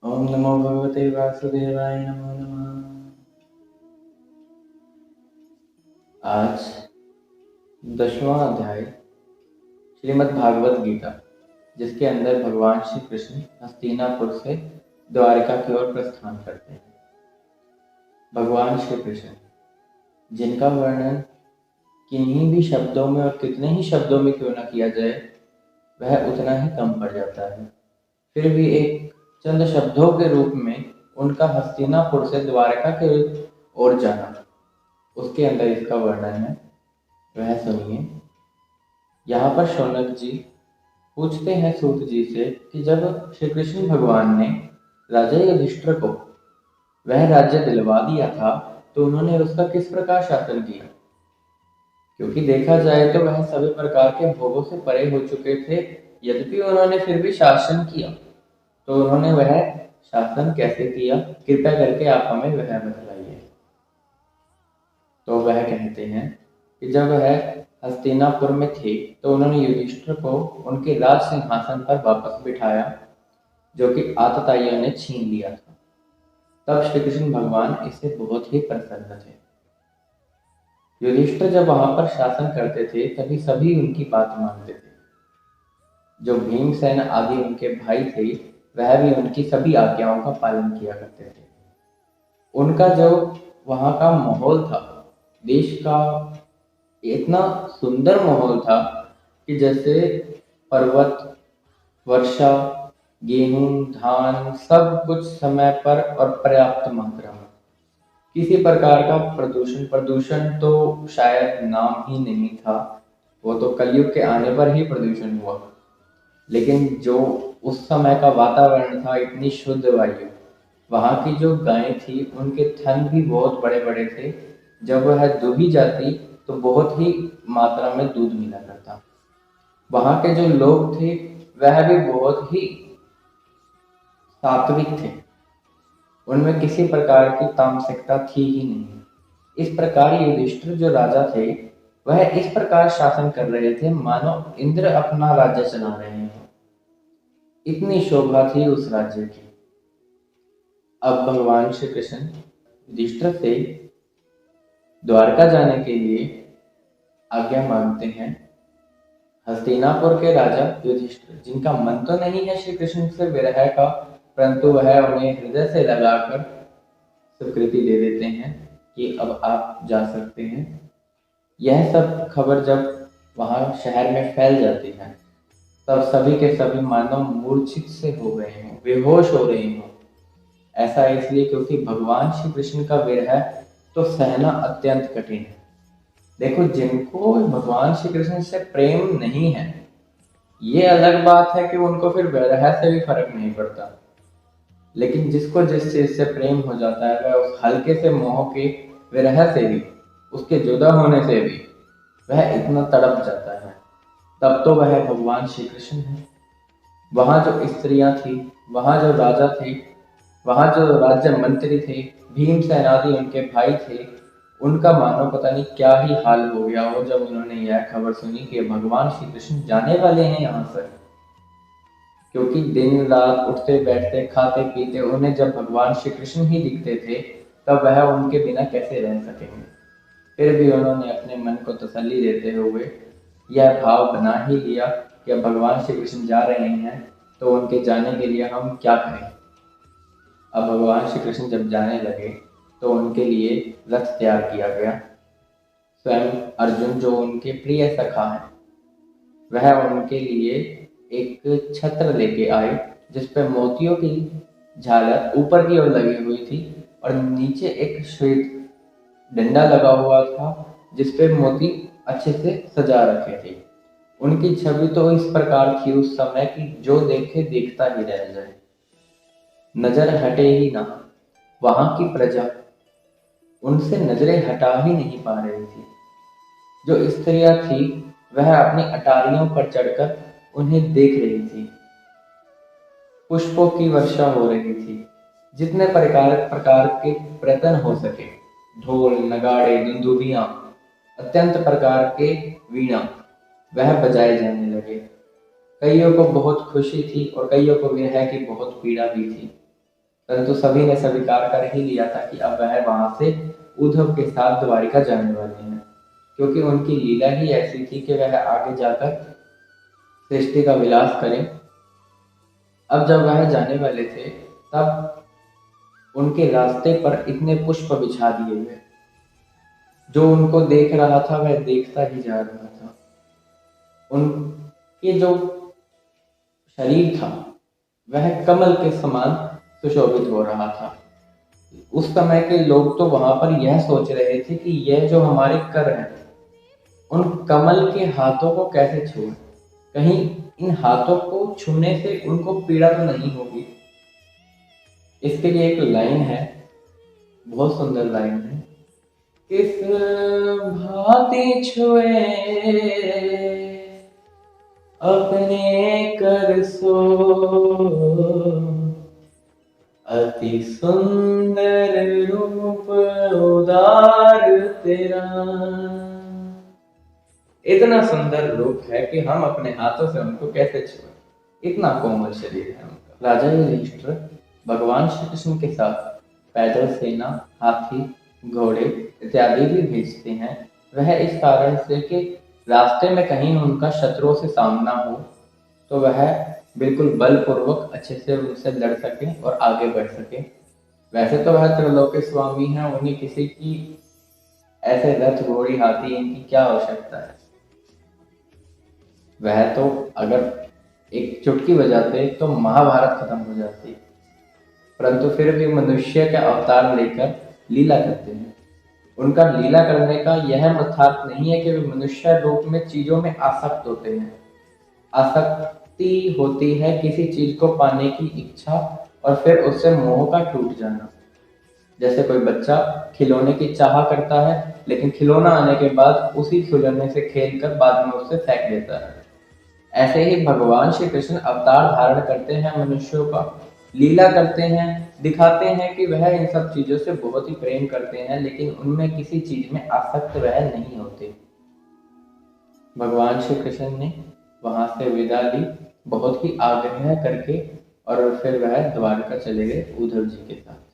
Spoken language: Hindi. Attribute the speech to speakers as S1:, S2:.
S1: ओम नमो भगवते वासुदेवाय नमो नमः। आज 10वां अध्याय श्रीमद् भागवत गीता, जिसके अंदर भगवान श्री कृष्ण हस्तिनापुर से द्वारका की ओर प्रस्थान करते हैं। भगवान श्री कृष्ण, जिनका वर्णन किन्हीं भी शब्दों में और कितने ही शब्दों में क्यों न किया जाए, वह उतना ही कम पड़ जाता है। फिर भी एक चंद शब्दों के रूप में उनका हस्तिनापुर से द्वारका की ओर जाना, उसके अंदर इसका वर्णन है, वह सुनिए। यहाँ पर शौनक जी पूछते हैं सूत जी से कि जब श्री कृष्ण भगवान ने राजा युधिष्ठिर को वह राज्य दिलवा दिया था, तो उन्होंने उसका किस प्रकार शासन किया? क्योंकि देखा जाए तो वह सभी प्रकार के भोगों से परे हो चुके थे, यद्यपि उन्होंने फिर भी शासन किया। तो उन्होंने वह शासन कैसे किया, कृपया करके आप हमें वह बतलाइए। तो वह कहते हैं कि जब वह हस्तिनापुर में थे, तो उन्होंने युधिष्ठिर को उनके राज सिंहासन पर वापस बिठाया, जो कि आतताइयों ने छीन लिया था। तब श्री कृष्ण भगवान इससे बहुत ही प्रसन्न थे। युधिष्ठिर जब वहां पर शासन करते थे, तभी सभी उनकी बात मानते थे। जो भीमसेन आदि उनके भाई थे, वह भी उनकी सभी आज्ञाओं का पालन किया करते थे। उनका जो वहां का माहौल था, देश का इतना सुंदर माहौल था कि जैसे पर्वत, वर्षा, गेहूं, धान सब कुछ समय पर और पर्याप्त मात्रा में। किसी प्रकार का प्रदूषण तो शायद नाम ही नहीं था। वो तो कलयुग के आने पर ही प्रदूषण हुआ। लेकिन जो उस समय का वातावरण था, इतनी शुद्ध वायु, वहाँ की जो गायें थी, उनके थन भी बहुत बड़े बड़े थे। जब वह दुही जाती तो बहुत ही मात्रा में दूध मिला करता। वहाँ के जो लोग थे, वह भी बहुत ही सात्विक थे। उनमें किसी प्रकार की तामसिकता थी ही नहीं। इस प्रकार युधिष्ठिर जो राजा थे, वह इस प्रकार शासन कर रहे थे मानो इंद्र अपना राज्य चला रहे हैं। इतनी शोभा थी उस राज्य की। अब भगवान श्री कृष्ण युधिष्ठिर से द्वारका जाने के लिए आज्ञा मांगते हैं। हस्तिनापुर के राजा युधिष्ठिर, जिनका मन तो नहीं है श्री कृष्ण से विरह का, परंतु वह उन्हें हृदय से लगाकर स्वीकृति दे देते हैं कि अब आप जा सकते हैं। यह सब खबर जब वहां शहर में फैल जाती है, तब सभी के सभी मानव मूर्छित से हो गए हों, बेहोश हो रहे हों। ऐसा इसलिए क्योंकि भगवान श्री कृष्ण का विरह तो सहना अत्यंत कठिन है। देखो, जिनको भगवान श्री कृष्ण से प्रेम नहीं है, ये अलग बात है कि उनको फिर विरह से भी फर्क नहीं पड़ता। लेकिन जिसको जिस चीज से प्रेम हो जाता है, वह उस हल्के से मोह के विरह से भी, उसके जुदा होने से भी वह इतना तड़प जाता है। तब तो वह भगवान श्री कृष्ण है। वहां जो स्त्रियां थी, वहां जो राजा थे, वहां जो राज्य मंत्री थे, भीमसेन आदि उनके भाई थे, उनका मानो पता नहीं क्या ही हाल हो गया हो जब उन्होंने यह खबर सुनी कि भगवान श्री कृष्ण जाने वाले हैं यहाँ से। क्योंकि दिन रात उठते बैठते खाते पीते उन्हें जब भगवान श्री कृष्ण ही दिखते थे, तब वह उनके बिना कैसे रह सकेंगे। फिर भी उन्होंने अपने मन को तसल्ली देते हुए यह भाव बना ही लिया कि अब भगवान श्री कृष्ण जा रहे हैं, तो उनके जाने के लिए हम क्या करें। अब भगवान श्री कृष्ण जब जाने लगे, तो उनके लिए रथ तैयार किया गया। स्वयं अर्जुन, जो उनके प्रिय सखा हैं, वह उनके लिए एक छत्र लेके आए, जिस पर मोतियों की झालर ऊपर की ओर लगी हुई थी और नीचे एक श्वेत डंडा लगा हुआ था, जिस पे मोती अच्छे से सजा रखे थे। उनकी छवि तो इस प्रकार थी उस समय की जो देखे देखता ही रह जाए, नजर हटे ही ना। वहां की प्रजा उनसे नजरें हटा ही नहीं पा रही थी। जो स्त्रियां थी, वह अपनी अटारियों पर चढ़कर उन्हें देख रही थी। पुष्पों की वर्षा हो रही थी। जितने प्रकार प्रकार के प्रयत्न हो सके, ढोल, नगाड़े, दुंदुभियां, अत्यंत प्रकार के वीणा, वह बजाए जाने लगे। कईयों को बहुत खुशी थी और कईयों को विरह की बहुत पीड़ा भी थी। परंतु सभी ने स्वीकार कर ही लिया था कि अब वह वहां से उद्धव के साथ द्वारिका जाने वाले हैं, क्योंकि उनकी लीला ही ऐसी थी कि वह आगे जाकर सृष्टि का विलास करें। अब जब वह जाने वाले थे, तब उनके रास्ते पर इतने पुष्प बिछा दिए गए, जो उनको देख रहा था वह देखता ही जा रहा था। उनके जो शरीर था वह कमल के समान सुशोभित हो रहा था। उस समय के लोग तो वहां पर यह सोच रहे थे कि यह जो हमारे कर हैं, उन कमल के हाथों को कैसे छुए, कहीं इन हाथों को छूने से उनको पीड़ा तो नहीं होगी। इसके लिए एक लाइन है, बहुत सुंदर लाइन है। किस भांति छुए अपने कर सो, अति सुंदर रूप उदार तेरा। इतना सुंदर रूप है कि हम अपने हाथों से उनको कैसे छुए, इतना कोमल शरीर है उनका। राजा युधिष्ठिर भगवान श्री कृष्ण के साथ पैदल सेना, हाथी, घोड़े इत्यादि भी भेजते हैं। वह इस कारण से कि रास्ते में कहीं उनका शत्रुओं से सामना हो तो वह बिल्कुल बलपूर्वक अच्छे से उनसे लड़ सके और आगे बढ़ सके। वैसे तो वह त्रिलोक स्वामी हैं, उन्हें किसी की ऐसे रथ, घोड़ी, हाथी इनकी क्या आवश्यकता है। वह तो अगर एक चुटकी बजाते तो महाभारत खत्म हो जाती, परंतु फिर भी मनुष्य का अवतार लेकर लीला करते हैं। उनका लीला करने का यह मतार्थ नहीं है कि वे मनुष्य रूप में चीजों में आसक्त होते हैं। आसक्ति होती है किसी चीज को पाने की इच्छा और फिर उससे मोह का टूट जाना। जैसे कोई बच्चा खिलौने की चाह करता है, लेकिन खिलौना आने के बाद उसी खिलौने से खेलकर बाद में उसे फेंक देता है। ऐसे ही भगवान श्री कृष्ण अवतार धारण करते हैं, मनुष्यों का लीला करते हैं, दिखाते हैं कि वह इन सब चीजों से बहुत ही प्रेम करते हैं, लेकिन उनमें किसी चीज में आसक्त वह नहीं होते। भगवान श्री कृष्ण ने वहां से विदा ली बहुत ही आग्रह करके, और फिर वह द्वारका चले गए उद्धव जी के साथ।